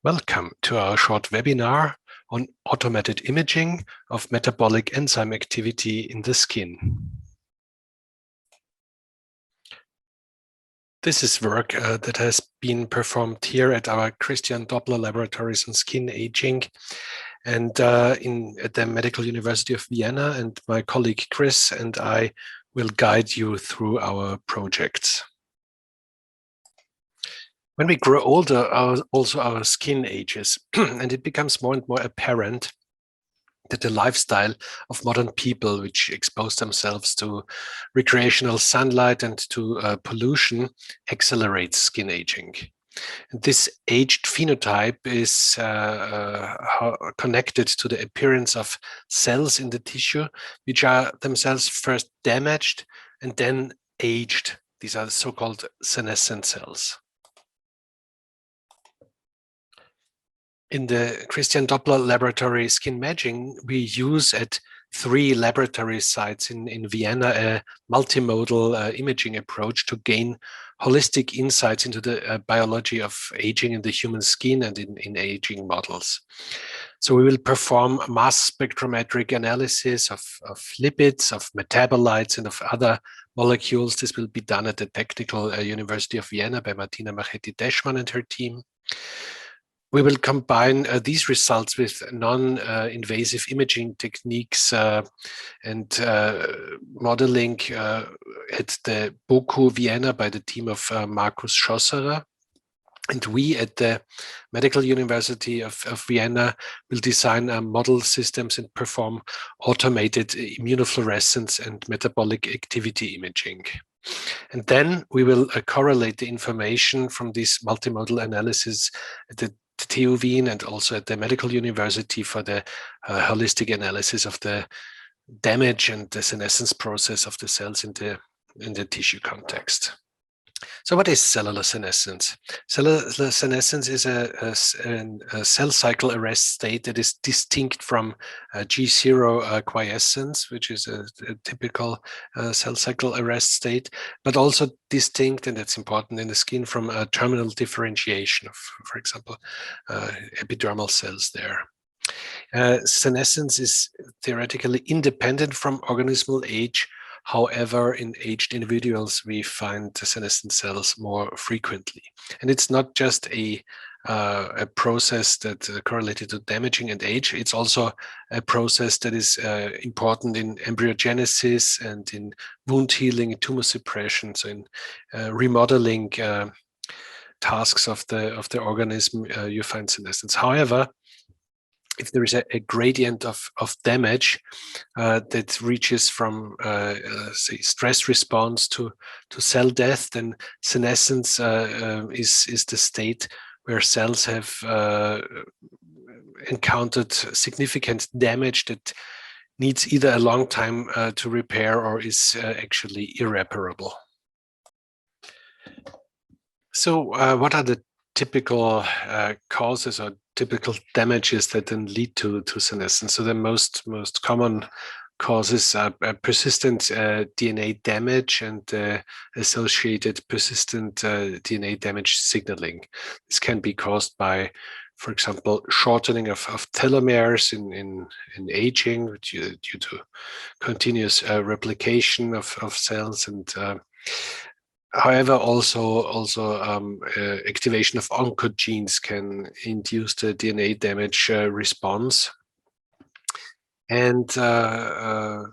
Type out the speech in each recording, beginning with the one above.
Welcome to our short webinar on automated imaging of metabolic enzyme activity in the skin. This is work that has been performed here at our Christian Doppler laboratories on skin aging and at the Medical University of Vienna, and my colleague Chris and I will guide you through our projects. When we grow older, also our skin ages, and it becomes more and more apparent that the lifestyle of modern people, which expose themselves to recreational sunlight and to pollution, accelerates skin aging. And this aged phenotype is connected to the appearance of cells in the tissue, which are themselves first damaged and then aged. These are the so-called senescent cells. In the Christian Doppler laboratory SKINMAGINE, we use at 3 laboratory sites in Vienna a multimodal imaging approach to gain holistic insights into the biology of aging in the human skin and in aging models. So we will perform mass spectrometric analysis of lipids, of metabolites, and of other molecules. This will be done at the Technical University of Vienna by Martina Machetti-Deschmann and her team. We will combine these results with non-invasive imaging techniques and modeling at the BOKU Vienna by the team of Markus Schosserer. And we at the Medical University of Vienna will design model systems and perform automated immunofluorescence and metabolic activity imaging. And then we will correlate the information from this multimodal analysis at the TU Wien and also at the Medical University for the holistic analysis of the damage and the senescence process of the cells in the tissue context. So what is cellular senescence? Cellular senescence is a cell cycle arrest state that is distinct from G0 quiescence, which is a typical cell cycle arrest state, but also distinct, and that's important in the skin, from terminal differentiation of, for example, epidermal cells there. Senescence is theoretically independent from organismal age. However, in aged individuals, we find the senescent cells more frequently. And it's not just a process that correlated to damaging and age. It's also a process that is important in embryogenesis and in wound healing, in tumor suppression, so in remodeling tasks of the organism, you find senescence. However, if there is a gradient of damage that reaches from, say, stress response to cell death, then senescence is the state where cells have encountered significant damage that needs either a long time to repair or is actually irreparable. So what are the typical causes or typical damages that then lead to senescence? So the most common causes are persistent DNA damage and associated persistent DNA damage signaling. This can be caused by, for example, shortening of telomeres in aging due to continuous replication of cells, and however, also activation of oncogenes can induce the DNA damage response, and the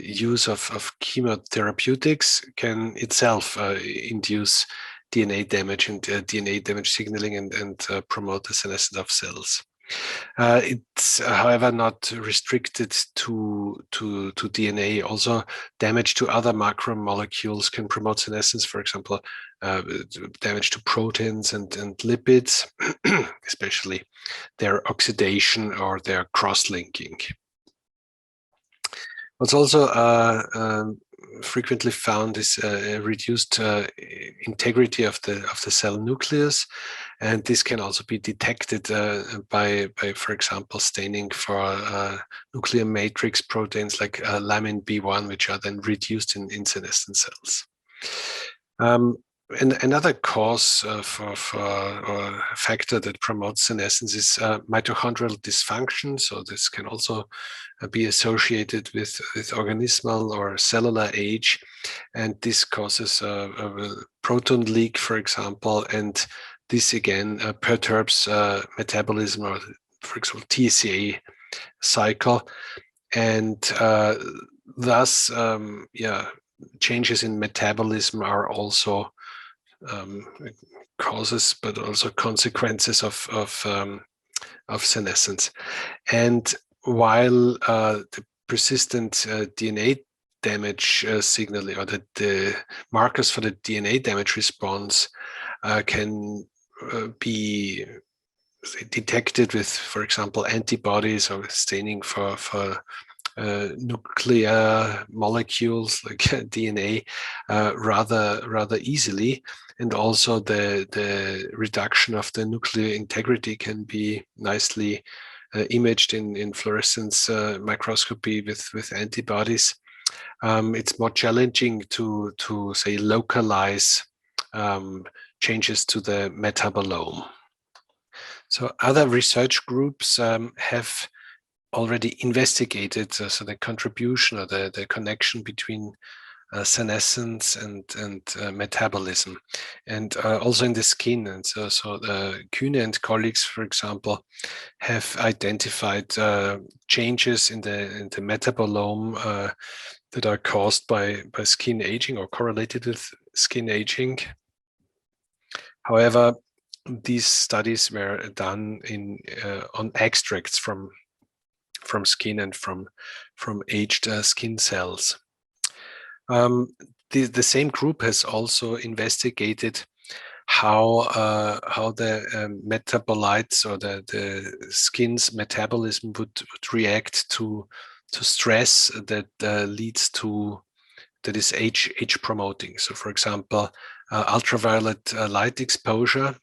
use of chemotherapeutics can itself induce DNA damage and DNA damage signaling and promote the senescence of cells. It's, however, not restricted to DNA. Also, damage to other macromolecules can promote senescence. For example, damage to proteins and lipids, especially their oxidation or their cross-linking. What's also frequently found is a reduced integrity of the cell nucleus, and this can also be detected by, for example, staining for nuclear matrix proteins like lamin B1, which are then reduced in senescent cells. another cause or factor that promotes senescence is mitochondrial dysfunction. So this can also be associated with organismal or cellular age, and this causes a proton leak, for example, and this again perturbs metabolism, or for example TCA cycle, and thus changes in metabolism are also causes, but also consequences of senescence. And while the persistent DNA damage signaling, or the markers for the DNA damage response can be detected with, for example, antibodies or staining for nuclear molecules like DNA rather easily, and also the reduction of the nuclear integrity can be nicely imaged in fluorescence microscopy with antibodies. It's more challenging to say localize changes to the metabolome. So other research groups have already investigated so the contribution or the connection between senescence and metabolism, and also in the skin. And so Kühne and colleagues, for example, have identified changes in the metabolome that are caused by skin aging or correlated with skin aging. However, these studies were done on extracts from skin and from aged skin cells. The same group has also investigated how the metabolites or the skin's metabolism would react to stress that leads to, that is age promoting. So, for example, ultraviolet light exposure.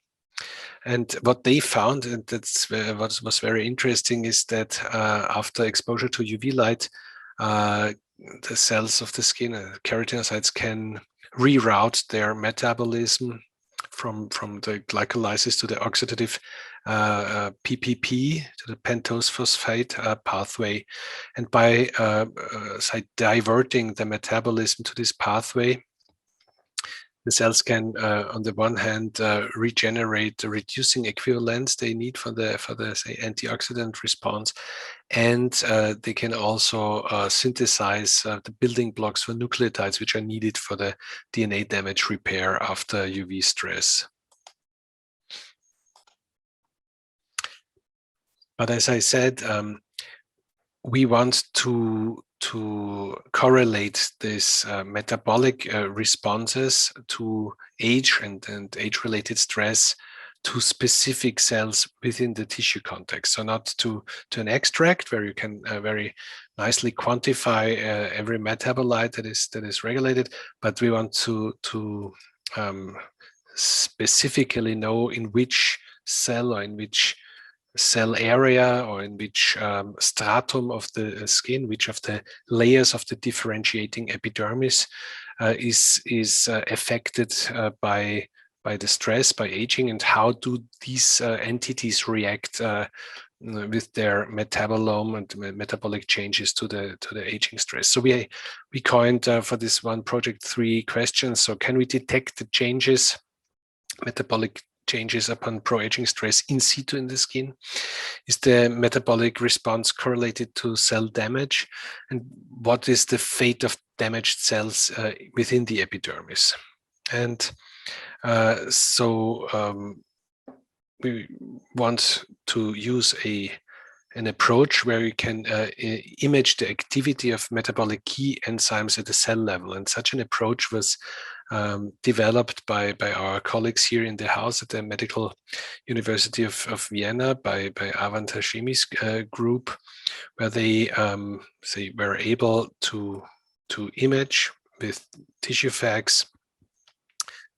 And what they found, and that's what was very interesting, is that after exposure to UV light, the cells of the skin, keratinocytes, can reroute their metabolism from the glycolysis to the oxidative PPP, to the pentose phosphate pathway. And by diverting the metabolism to this pathway, the cells can, on the one hand, regenerate the reducing equivalents they need for the say antioxidant response, and they can also synthesize the building blocks for nucleotides, which are needed for the DNA damage repair after UV stress. But as I said, we want to correlate this metabolic responses to age and age-related stress to specific cells within the tissue context. So not to an extract where you can very nicely quantify every metabolite that is regulated, but we want to specifically know in which cell or in which cell area or in which stratum of the skin, which of the layers of the differentiating epidermis is affected by the stress, by aging, and how do these entities react with their metabolome and metabolic changes to the aging stress. So we coined for this one project 3 questions. So can we detect the changes, metabolic changes upon pro-aging stress in situ in the skin? Is the metabolic response correlated to cell damage? And what is the fate of damaged cells within the epidermis? And we want to use an approach where you can image the activity of metabolic key enzymes at the cell level. And such an approach was developed by our colleagues here in the house at the Medical University of Vienna, by Avant Hashemi's group, where they were able to image with TissueFAXS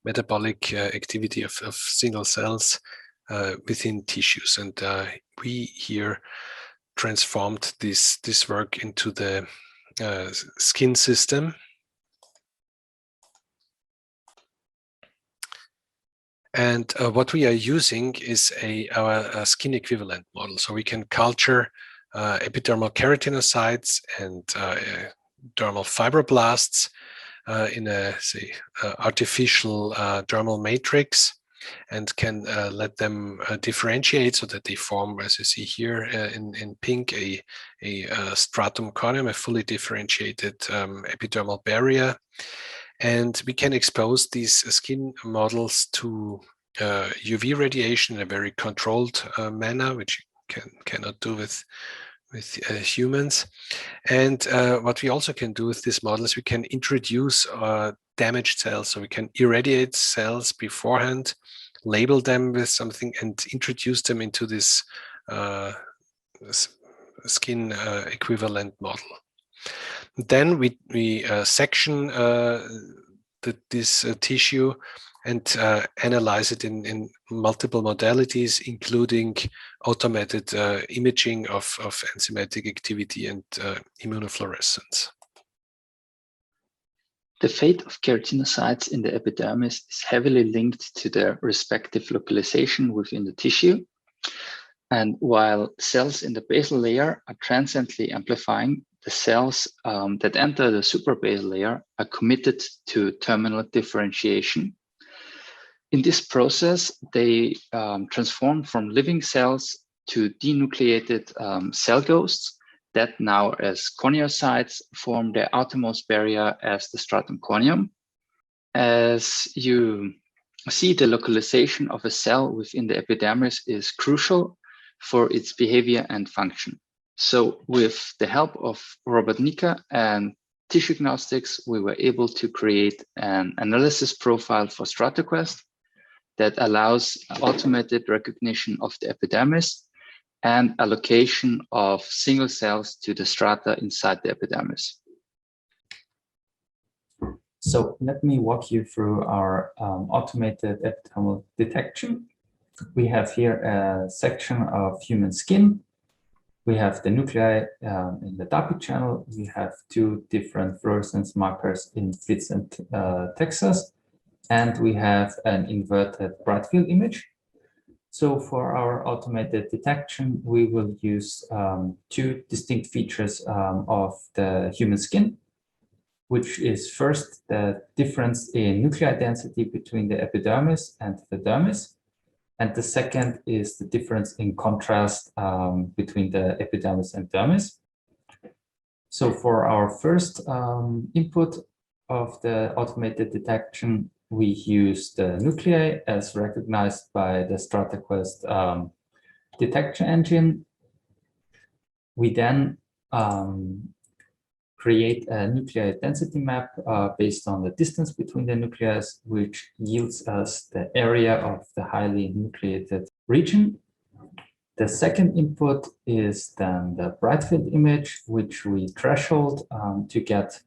metabolic activity of single cells within tissues. And we here transformed this work into the skin system. And what we are using is our skin equivalent model. So we can culture epidermal keratinocytes and dermal fibroblasts in a, say, artificial dermal matrix, and can let them differentiate so that they form, as you see here in pink, a stratum corneum, a fully differentiated epidermal barrier. And we can expose these skin models to UV radiation in a very controlled manner, which you cannot do with humans. And what we also can do with these models, we can introduce damaged cells. So we can irradiate cells beforehand, label them with something, and introduce them into this skin equivalent model. Then we section this tissue and analyze it in multiple modalities, including automated imaging of enzymatic activity and immunofluorescence. The fate of keratinocytes in the epidermis is heavily linked to their respective localization within the tissue. And while cells in the basal layer are transiently amplifying, the cells that enter the suprabasal layer are committed to terminal differentiation. In this process, they transform from living cells to denucleated cell ghosts that now, as corneocytes, form their outermost barrier as the stratum corneum. As you see, the localization of a cell within the epidermis is crucial for its behavior and function. So with the help of Robert Nika and TissueGnostics, we were able to create an analysis profile for StrataQuest that allows automated recognition of the epidermis and allocation of single cells to the strata inside the epidermis. So let me walk you through our automated epidermal detection. We have here a section of human skin. We have the nuclei in the DAPI channel. We have two different fluorescence markers in Fritz and Texas. And we have an inverted bright field image. So for our automated detection, we will use two distinct features of the human skin, which is first the difference in nuclei density between the epidermis and the dermis. And the second is the difference in contrast between the epidermis and dermis. So for our first input of the automated detection, we use the nuclei as recognized by the StrataQuest detection engine. We then create a nuclei density map based on the distance between the nuclei, which yields us the area of the highly nucleated region. The second input is then the bright field image, which we threshold to get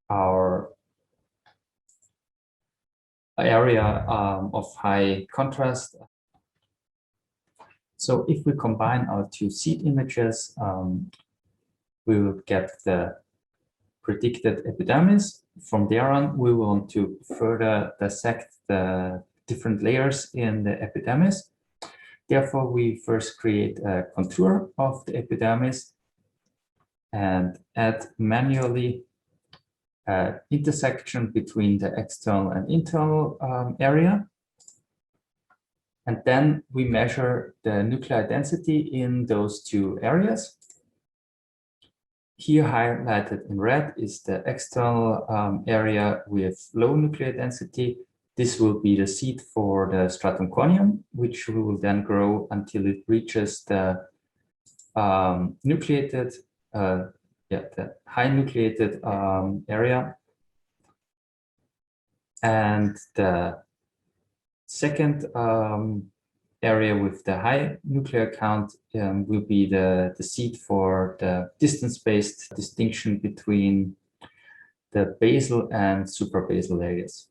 our area of high contrast. So if we combine our two seed images, we will get the predicted epidermis. From there on, we want to further dissect the different layers in the epidermis. Therefore, we first create a contour of the epidermis and add manually an intersection between the external and internal area. And then we measure the nuclei density in those two areas. Here highlighted in red is the external area with low nuclear density. This will be the seed for the stratum corneum, which we will then grow until it reaches the nucleated, the high nucleated area. And the second area with the high nuclear count will be the seed for the distance-based distinction between the basal and suprabasal areas.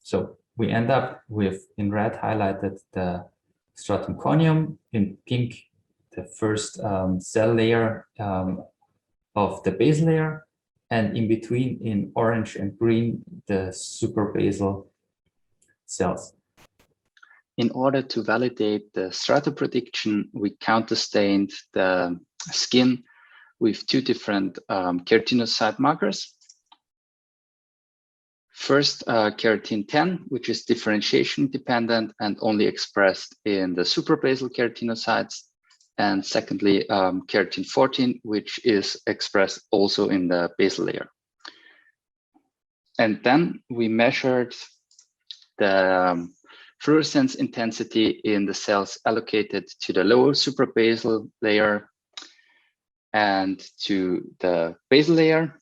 So we end up with, in red highlighted, the stratum corneum, in pink the first cell layer of the base layer, and in between in orange and green the suprabasal cells. In order to validate the strata prediction, we counterstained the skin with two different keratinocyte markers. First, keratin 10, which is differentiation dependent and only expressed in the suprabasal keratinocytes. And secondly, keratin 14, which is expressed also in the basal layer. And then we measured the fluorescence intensity in the cells allocated to the lower suprabasal layer and to the basal layer.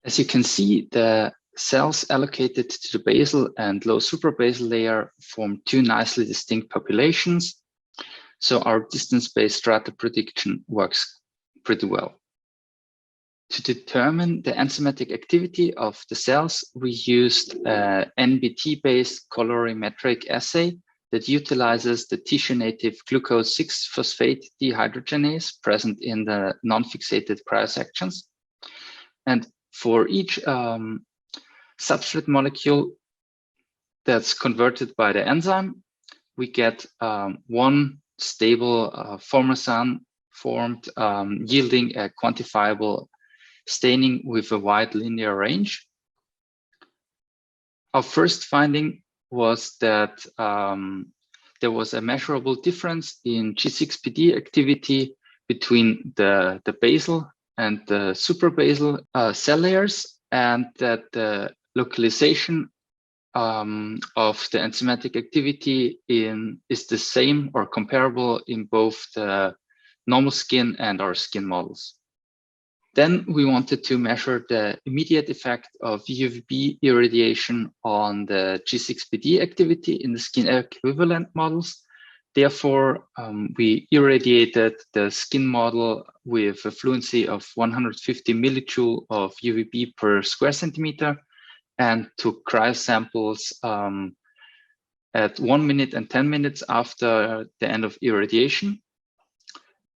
As you can see, the cells allocated to the basal and low suprabasal layer form two nicely distinct populations. So our distance-based strata prediction works pretty well. To determine the enzymatic activity of the cells, we used an NBT-based colorimetric assay that utilizes the tissue-native glucose 6-phosphate dehydrogenase present in the non-fixated cryosections. And for each substrate molecule that's converted by the enzyme, we get one stable formosome formed, yielding a quantifiable staining with a wide linear range. Our first finding was that there was a measurable difference in G6PD activity between the basal and the suprabasal cell layers, and that the localization of the enzymatic activity is the same or comparable in both the normal skin and our skin models. Then we wanted to measure the immediate effect of UVB irradiation on the G6PD activity in the skin equivalent models. Therefore, we irradiated the skin model with a fluency of 150 millijoule of UVB per square centimeter and took cryo samples at 1 minute and 10 minutes after the end of irradiation.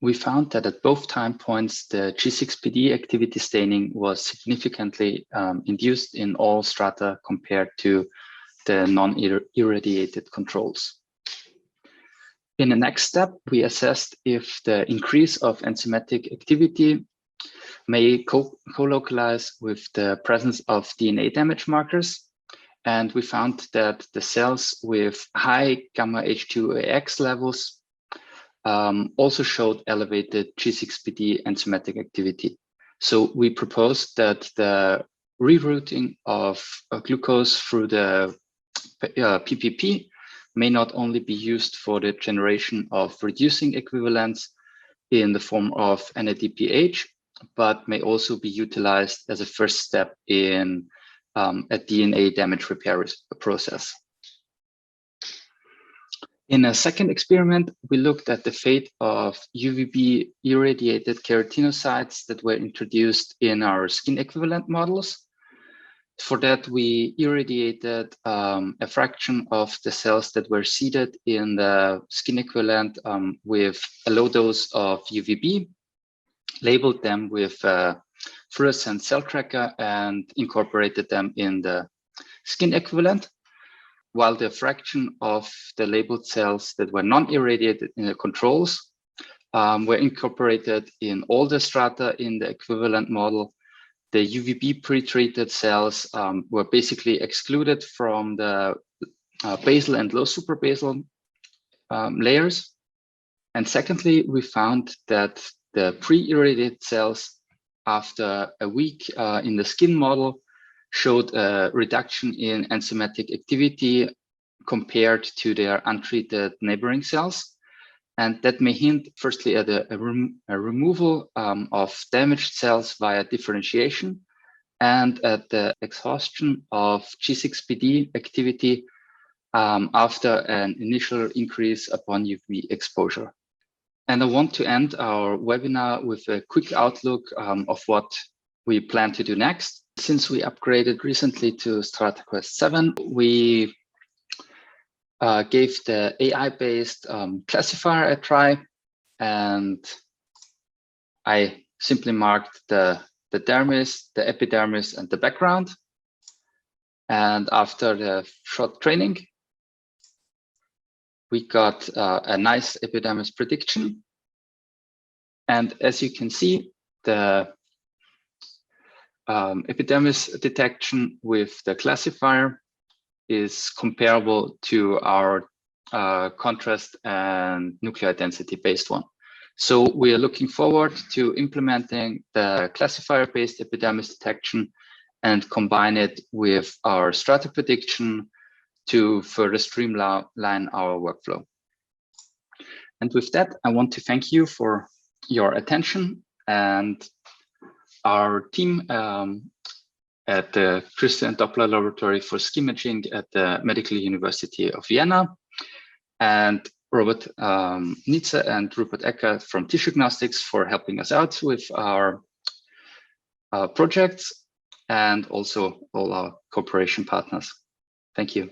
We found that at both time points, the G6PD activity staining was significantly induced in all strata compared to the non-irradiated controls. In the next step, we assessed if the increase of enzymatic activity may co-localize with the presence of DNA damage markers. And we found that the cells with high gamma H2AX levels also showed elevated G6PD enzymatic activity. So we proposed that the rerouting of glucose through the PPP may not only be used for the generation of reducing equivalents in the form of NADPH, but may also be utilized as a first step in a DNA damage repair process. In a second experiment, we looked at the fate of UVB irradiated keratinocytes that were introduced in our skin equivalent models. For that, we irradiated a fraction of the cells that were seeded in the skin equivalent with a low dose of UVB, labeled them with fluorescent cell tracker, and incorporated them in the skin equivalent, while the fraction of the labeled cells that were non-irradiated in the controls were incorporated in all the strata in the equivalent model. The UVB pre-treated cells were basically excluded from the basal and low suprabasal layers. And secondly, we found that the pre-irradiated cells after a week in the skin model showed a reduction in enzymatic activity compared to their untreated neighboring cells. And that may hint firstly at a removal of damaged cells via differentiation and at the exhaustion of G6PD activity after an initial increase upon UV exposure. And I want to end our webinar with a quick outlook of what we plan to do next. Since we upgraded recently to StrataQuest 7, we gave the AI-based classifier a try, and I simply marked the dermis, the epidermis, and the background. And after the short training, we got a nice epidermis prediction. And as you can see, the epidermis detection with the classifier is comparable to our contrast and nuclear density based one. So we are looking forward to implementing the classifier-based epidermis detection and combine it with our strata prediction to further streamline our workflow. And with that, I want to thank you for your attention, and our team at the Christian Doppler Laboratory for SKINMAGINE at the Medical University of Vienna, and Robert Nietzsche and Rupert Ecker from TissueGnostics for helping us out with our projects, and also all our cooperation partners. Thank you.